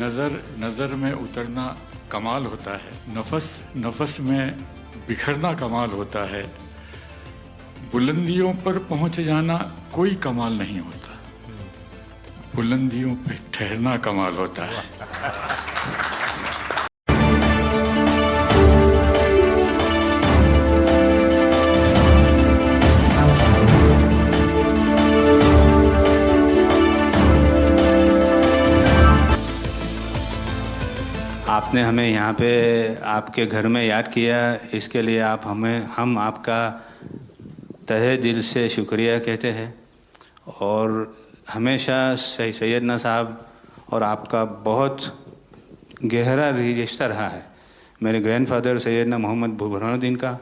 नज़र नज़र में उतरना कमाल होता है, नफस नफस में बिखरना कमाल होता है, बुलंदियों पर पहुंच जाना कोई कमाल नहीं होता, बुलंदियों पे ठहरना कमाल होता है। आपने हमें यहाँ पे आपके घर में याद किया, इसके लिए हम आपका तहे दिल से शुक्रिया कहते हैं। और हमेशा सैयदना साहब और आपका बहुत गहरा रिश्ता रहा है, मेरे ग्रैंडफादर सैयदना मोहम्मद बुरहानुद्दीन का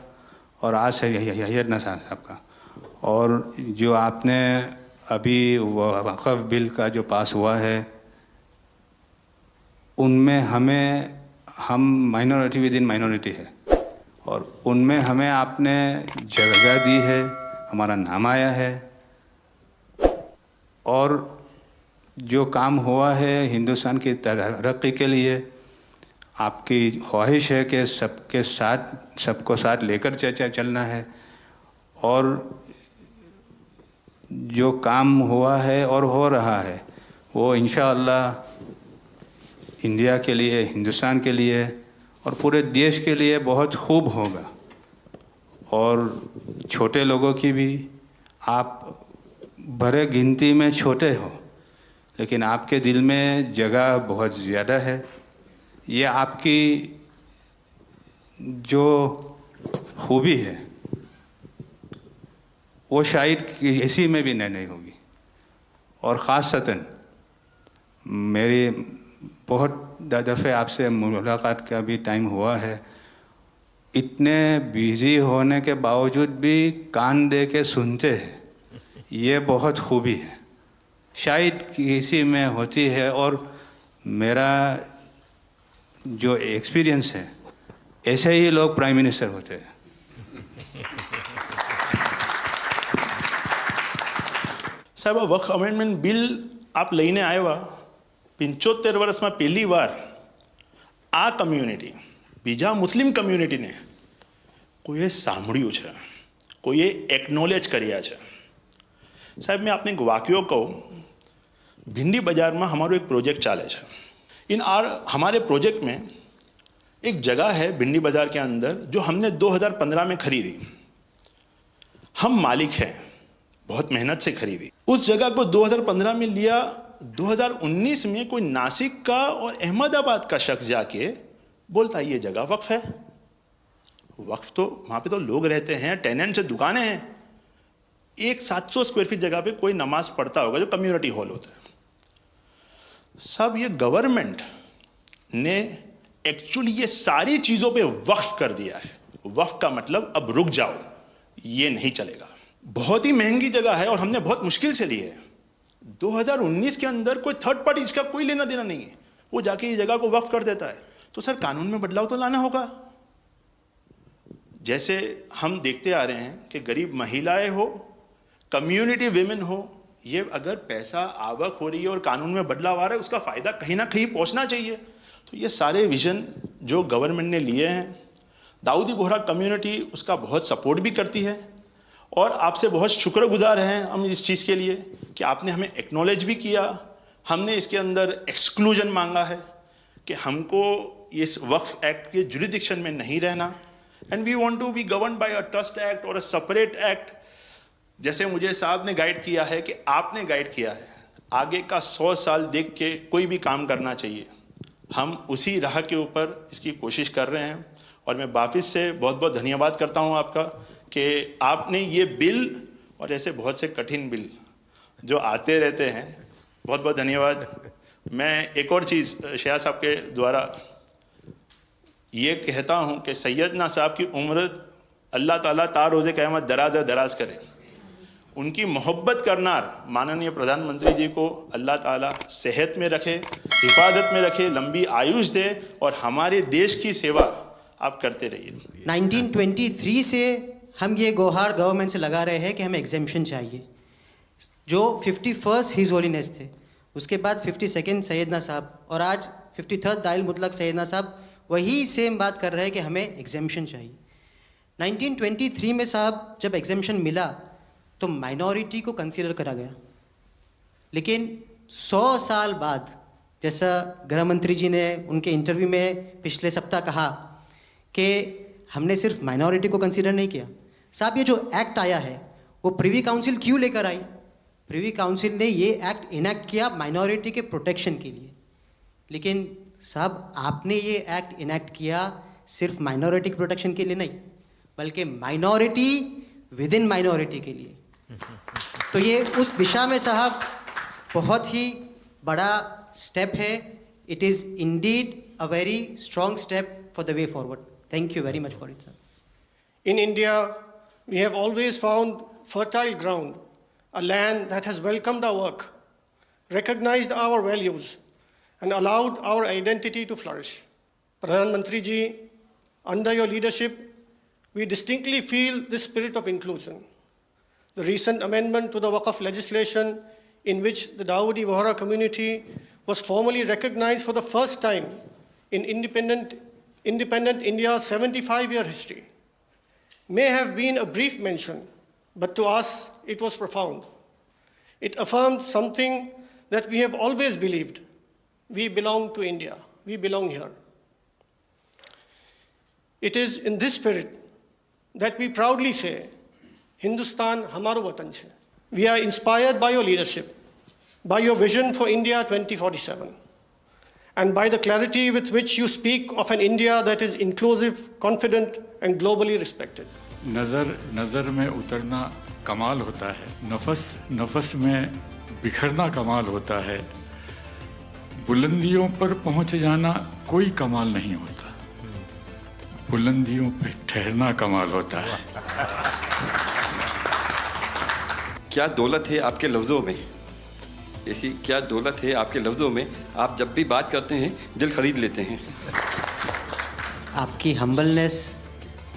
और आज सैयदना साहब का। और जो आपने अभी वक़्फ़ बिल का जो पास हुआ है, उनमें हम माइनॉरिटी विद इन माइनॉरिटी है, और उनमें हमें आपने जगह दी है, हमारा नाम आया है। और जो काम हुआ है हिंदुस्तान की तरक्की के लिए, आपकी ख्वाहिश है कि सबको साथ लेकर चलना है। और जो काम हुआ है और हो रहा है वो इंशाअल्लाह इंडिया के लिए, हिंदुस्तान के लिए और पूरे देश के लिए बहुत खूब होगा। और छोटे लोगों की भी, आप भरे गिनती में छोटे हो लेकिन आपके दिल में जगह बहुत ज़्यादा है। ये आपकी जो खूबी है वो शायद किसी में भी नहीं होगी। और ख़ासतन मेरी बहुत दफ़े आपसे मुलाकात का भी टाइम हुआ है, इतने बिज़ी होने के बावजूद भी कान दे के सुनते हैं, ये बहुत खूबी है, शायद किसी में होती है। और मेरा जो एक्सपीरियंस है, ऐसे ही लोग प्राइम मिनिस्टर होते हैं। સાહેબ, વક્ફ અમેન્ડમેન્ટ બિલ આપ લઈને આવ્યા, 75 વર્ષમાં પહેલી વાર આ કમ્યુનિટી, બીજા મુસ્લિમ કમ્યુનિટીને કોઈએ સાંભળ્યું છે, કોઈએ એકનોલેજ કર્યા છે। સાહેબ, मैं आपने एक वाक्य कहूँ, भिंडी बाजार में हमारो एक प्रोजेक्ट चाले है। हमारे प्रोजेक्ट में एक जगह है भिंडी बाजार के अंदर जो हमने 2015 में खरीदी। हम मालिक हैं, बहुत मेहनत से खरीदी। उस जगह को 2015 में लिया, 2019 में कोई नासिक का और अहमदाबाद का शख्स जाके बोलता है ये जगह वक्फ है। वक्फ तो वहाँ पे तो लोग रहते हैं, टेनेंट्स से दुकानें हैं। एक 700 स्क्वायर फीट जगह पे कोई नमाज पढ़ता होगा जो कम्युनिटी हॉल होता है। सब ये गवर्नमेंट ने एक्चुअली ये सारी चीज़ों पे वक्फ कर दिया है। वक्फ का मतलब अब रुक जाओ, ये नहीं चलेगा। बहुत ही महंगी जगह है और हमने बहुत मुश्किल से ली है। 2019 के अंदर कोई थर्ड पार्टी, इसका कोई लेना देना नहीं है, वो जाके ये जगह को वक्फ कर देता है। तो सर, कानून में बदलाव तो लाना होगा। जैसे हम देखते आ रहे हैं कि गरीब महिलाएं हो, कम्युनिटी विमेन हो, ये अगर पैसा आवक हो रही है और कानून में बदलाव आ रहा है, उसका फ़ायदा कहीं ना कहीं पहुंचना चाहिए। तो ये सारे विजन जो गवर्नमेंट ने लिए हैं, दाऊदी बोहरा कम्युनिटी उसका बहुत सपोर्ट भी करती है। और आपसे बहुत शुक्रगुजार हैं हम इस चीज़ के लिए कि आपने हमें एक्नॉलेज भी किया। हमने इसके अंदर एक्सक्लूजन मांगा है कि हमको इस वक्फ एक्ट के जुरिडिक्शन में नहीं रहना, and we want to be govern by a trust act और अ सेपरेट एक्ट। जैसे मुझे साहब ने गाइड किया है कि आपने गाइड किया है, आगे का 100 साल देख के कोई भी काम करना चाहिए। हम उसी राह के ऊपर इसकी कोशिश कर रहे हैं। और मैं वापस से बहुत बहुत धन्यवाद करता हूं आपका कि आपने ये बिल और ऐसे बहुत से कठिन बिल जो आते रहते हैं, बहुत बहुत धन्यवाद। मैं एक और चीज़ शाह साहब के द्वारा ये कहता हूं कि सैयदना साहब की उम्र अल्लाह ताला तारोज़े क़यामत दराज करे। उनकी मोहब्बत करनार माननीय प्रधानमंत्री जी को अल्लाह ताला सेहत में रखे, हिफाजत में रखे, लंबी आयुष दे और हमारे देश की सेवा आप करते रहिए। 1923 से हम ये गुहार गवर्नमेंट से लगा रहे हैं कि हमें एग्जेम्पशन चाहिए। जो 51st हिज होलीनेस थे, उसके बाद 52nd सैयदना साहब, और आज 53rd दाइल मुतलक सैयदना साहब वही सेम बात कर रहे हैं कि हमें एग्जेम्पशन चाहिए। 1923 में साहब जब एग्जेम्पशन मिला तो माइनॉरिटी को कंसीडर करा गया, लेकिन 100 साल बाद, जैसा गृह मंत्री जी ने उनके इंटरव्यू में पिछले सप्ताह कहा कि हमने सिर्फ माइनॉरिटी को कंसीडर नहीं किया। साहब ये जो एक्ट आया है वो प्रिवी काउंसिल क्यों लेकर आई? प्रिवी काउंसिल ने ये एक्ट इनैक्ट किया माइनॉरिटी के प्रोटेक्शन के लिए, लेकिन साहब आपने ये एक्ट इनैक्ट किया सिर्फ माइनॉरिटी के प्रोटेक्शन के लिए नहीं, बल्कि माइनॉरिटी विद इन माइनॉरिटी के लिए। तो ये उस दिशा में साहब बहुत ही बड़ा स्टेप है। It is indeed a very strong step for the way forward. Thank you very much for it sir. In India, we have always found fertile ground, a land that has welcomed our work, recognized our values, and allowed our identity to flourish. Pradhan Mantri ji, under your leadership, we distinctly feel this spirit of inclusion. The recent amendment to the Waqf legislation, in which the Dawoodi Bohra community was formally recognized for the first time in independent India's 75-year history, may have been a brief mention, but to us it was profound. It affirmed something that we have always believed. We belong to India. We belong here. It is in this spirit that we proudly say, Hindustan hamaro watan chhe. We are inspired by your leadership, by your vision for India 2047, and by the clarity with which you speak of an India that is inclusive, confident, and globally respected. नज़र में उतरना कमाल होता है, नफस में बिखरना कमाल होता है, बुलंदियों पर पहुंच जाना कोई कमाल नहीं होता, बुलंदियों पे ठहरना कमाल होता है। क्या दौलत है आपके लफ्ज़ों में, ऐसी क्या दौलत है आपके लफ्ज़ों में, आप जब भी बात करते हैं दिल खरीद लेते हैं। आपकी हम्बलनेस,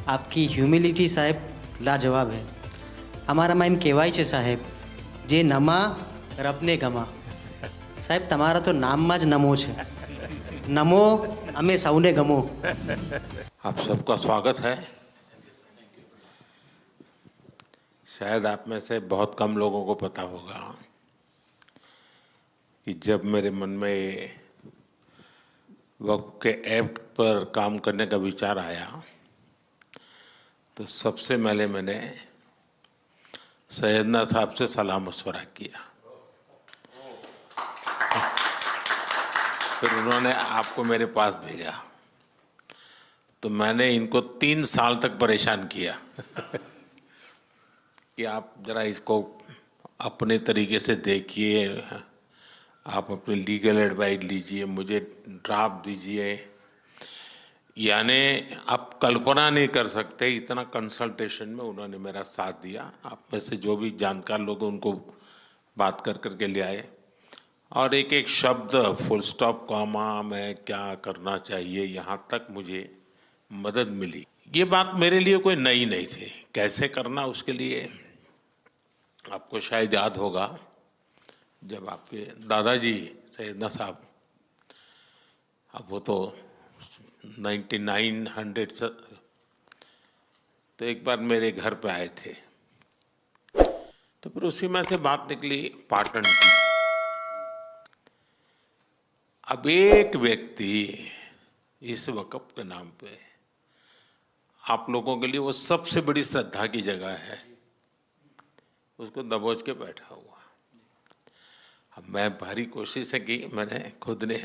आपकी ह्यूमिलिटी साहब लाजवाब है। हमारा माइम केवाई छे साहेब जे नमा रब ने गमा। साहेब तमारा तो नाम में ज नमो छे, नमो अमे सौने गमो। आप सबका स्वागत है। शायद आप में से बहुत कम लोगों को पता होगा कि जब मेरे मन में वक्फ के एक्ट पर काम करने का विचार आया तो सबसे पहले मैंने सैयदना साहब से सलाह मशवरा किया, फिर उन्होंने आपको मेरे पास भेजा, तो मैंने इनको 3 साल तक परेशान किया कि आप जरा इसको अपने तरीके से देखिए, आप अपनी लीगल एडवाइस लीजिए, मुझे ड्राफ्ट दीजिए। यानी आप कल्पना नहीं कर सकते इतना कंसल्टेशन में उन्होंने मेरा साथ दिया। आप में से जो भी जानकार लोग उनको बात कर करके ले आए और एक एक शब्द फुल स्टॉप कॉमा में क्या करना चाहिए यहाँ तक मुझे मदद मिली। ये बात मेरे लिए कोई नई नहीं थी, कैसे करना उसके लिए आपको शायद याद होगा जब आपके दादाजी सैयदना साहब, अब वो तो 1900 से, तो एक बार मेरे घर पे आए थे, तो फिर उसी में से बात निकली पाटन की। अब एक व्यक्ति इस वक़्फ़ के नाम पे आप लोगों के लिए वो सबसे बड़ी श्रद्धा की जगह है, उसको दबोच के बैठा हुआ। अब मैं भारी कोशिश की मैंने खुद ने,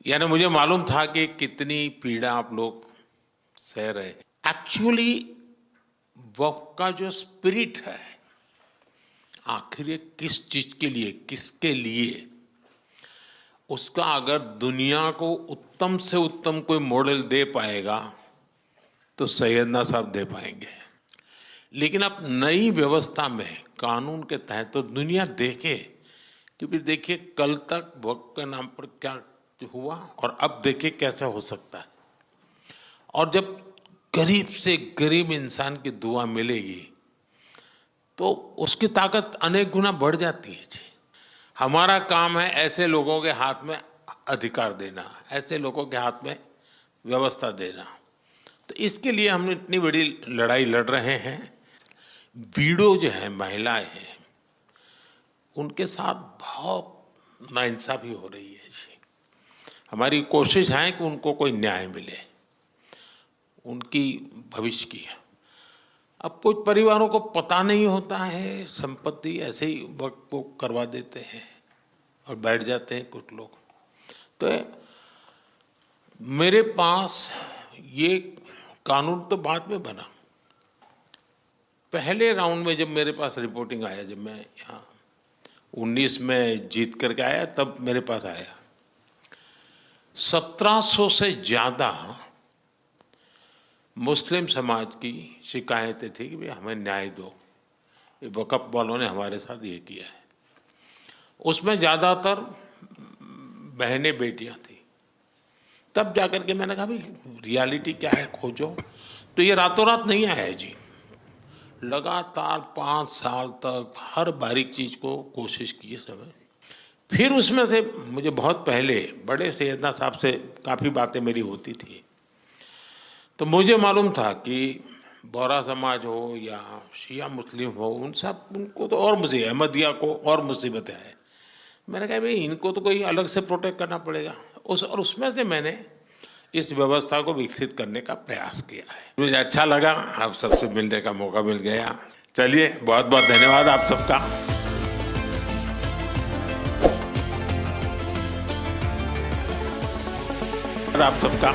यानी मुझे मालूम था कि कितनी पीड़ा आप लोग सह रहे हैं। एक्चुअली वक्फ का जो स्पिरिट है आखिर ये किस चीज के लिए, किसके लिए, उसका अगर दुनिया को उत्तम से उत्तम कोई मॉडल दे पाएगा तो सैयदना साहब दे पाएंगे। लेकिन अब नई व्यवस्था में कानून के तहत तो दुनिया देखे कि भी देखिए कल तक वक्फ के नाम पर क्या हुआ और अब देखिए कैसा हो सकता है। और जब गरीब से गरीब इंसान की दुआ मिलेगी तो उसकी ताकत अनेक गुना बढ़ जाती है जी। हमारा काम है ऐसे लोगों के हाथ में अधिकार देना, ऐसे लोगों के हाथ में व्यवस्था देना। तो इसके लिए हम इतनी बड़ी लड़ाई लड़ रहे हैं। वीडो जो है, महिलाएं हैं, उनके साथ बहुत नाइंसाफी हो रही है जी। हमारी कोशिश है कि उनको कोई न्याय मिले, उनकी भविष्य की। अब कुछ परिवारों को पता नहीं होता है, संपत्ति ऐसे ही वक्त को करवा देते हैं और बैठ जाते हैं कुछ लोग। तो मेरे पास ये कानून तो बाद में बना, पहले राउंड में जब मेरे पास रिपोर्टिंग आया, जब मैं यहाँ 19 में जीत करके आया, तब मेरे पास आया 1700 से ज़्यादा मुस्लिम समाज की शिकायतें थी कि भाई हमें न्याय दो, ये वक़्फ़ वालों ने हमारे साथ ये किया है। उसमें ज़्यादातर बहनें बेटियां थी। तब जाकर के मैंने कहा भाई रियलिटी क्या है, खोजो। तो ये रातों रात नहीं आया है जी, लगातार 5 साल तक हर बारीक चीज़ को कोशिश की समय। फिर उसमें से मुझे बहुत पहले बड़े सैयदना साहब से काफ़ी बातें मेरी होती थी, तो मुझे मालूम था कि बोहरा समाज हो या शिया मुस्लिम हो, उनको तो और मुझे, अहमदिया को और मुसीबतें हैं। मैंने कहा भाई इनको तो कोई अलग से प्रोटेक्ट करना पड़ेगा। और उसमें से मैंने इस व्यवस्था को विकसित करने का प्रयास किया है। मुझे अच्छा लगा, आप सबसे मिलने का मौका मिल गया। चलिए, बहुत बहुत धन्यवाद आप सबका। आप सबका